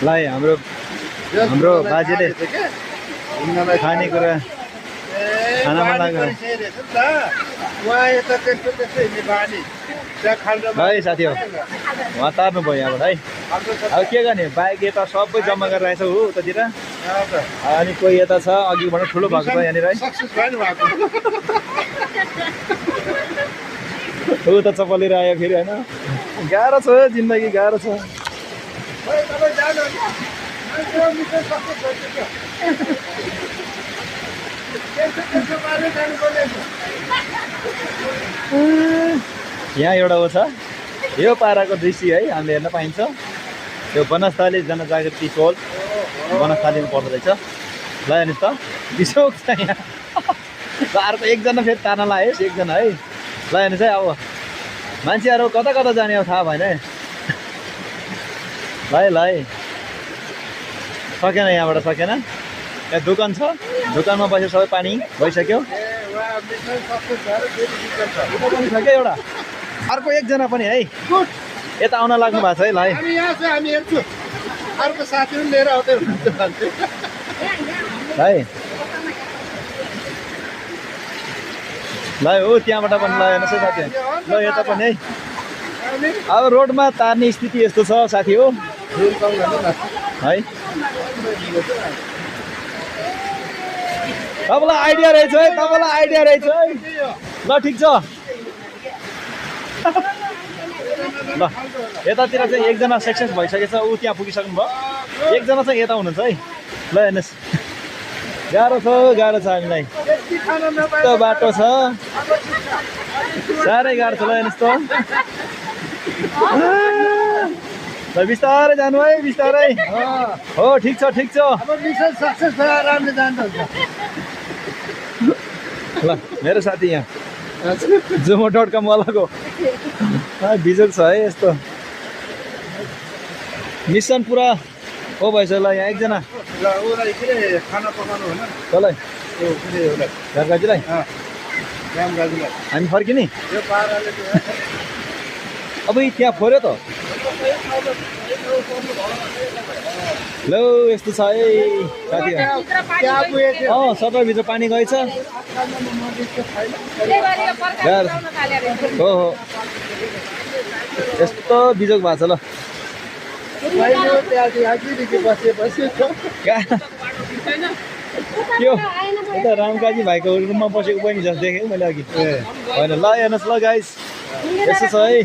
लाई हाम्रो हाम्रो बाजेले खानेकुरा खाना बनाएको है साथी हो उहाँ तार्नु भयो यहाँबाट है अब के गर्ने बाइक यता सबै जम्मा गरेर आएछ हो उतातिर अनि कोही यता छ अघिबाट ठुलो भएको छ यहाँनिर है उता चपलेर आयो फेरि होइन गाह्रो छ जिन्दगी गाह्रो छ यहाँ एउटा हो छ यो पाराको दृश्य है हामीले हेर्न पाइन्छ यो बनस्थली जनजागृति टोल बनस्थलीमा पर्दो रहेछ ल हेर्नुहोस् त बिसोक छ यहाँ अर्को एकजना फेरि ताना लाएस् एकजना है ल हेर्नुहोस् है अब मान्छेहरू कता कता जाने हो थाहा भएन है ल है सकेन यहाँबाट सकेन यहाँ दोकान छ दोकानमा बसेर सबै पानी भइसक्यो क्या एउटा अर्को एकजना पनि है यता आउन लाग्नु भएको छ है ल है ल हो त्यहाँबाट पनि ल हेर्नुहोस् है साथी ल यता पनि है अब रोडमा तार्ने स्थिति यस्तो छ साथी हो है तपाईँलाई आइडिया रहेछ है तपाईँलाई आइडिया रहेछ है ल ठिक छ ल यतातिर चाहिँ एकजना सक्सेस भइसकेछ ऊ त्यहाँ पुगिसक्नु भयो एकजना चाहिँ यता हुनुहुन्छ है ल हेर्नुहोस् गाह्रो छ हामीलाई यस्तो बाटो छ साह्रै गाह्रो छ ल हेर्नुहोस् त ल बिस्तारै जानु है बिस्तारै हो ठिक छ ल मेरो साथी यहाँ जोमो.com वालाको बिजोग छ है यस्तो मिसन पुरा हो भएछ ल यहाँ एकजना कसलाई गाजीलाई हामी फर्किने अब त्यहाँ फोर्यो त ल यस्तो छ है साथी सटरभित्र पानी गएछ हो यस्तो बिजोग भएको छ ल के हो यता रामकाजी भाइको रुममा बसेको बहिनी जस्तो देखेँ मैले अघि होइन ल हेर्नुहोस् ल गाइस यस्तो छ है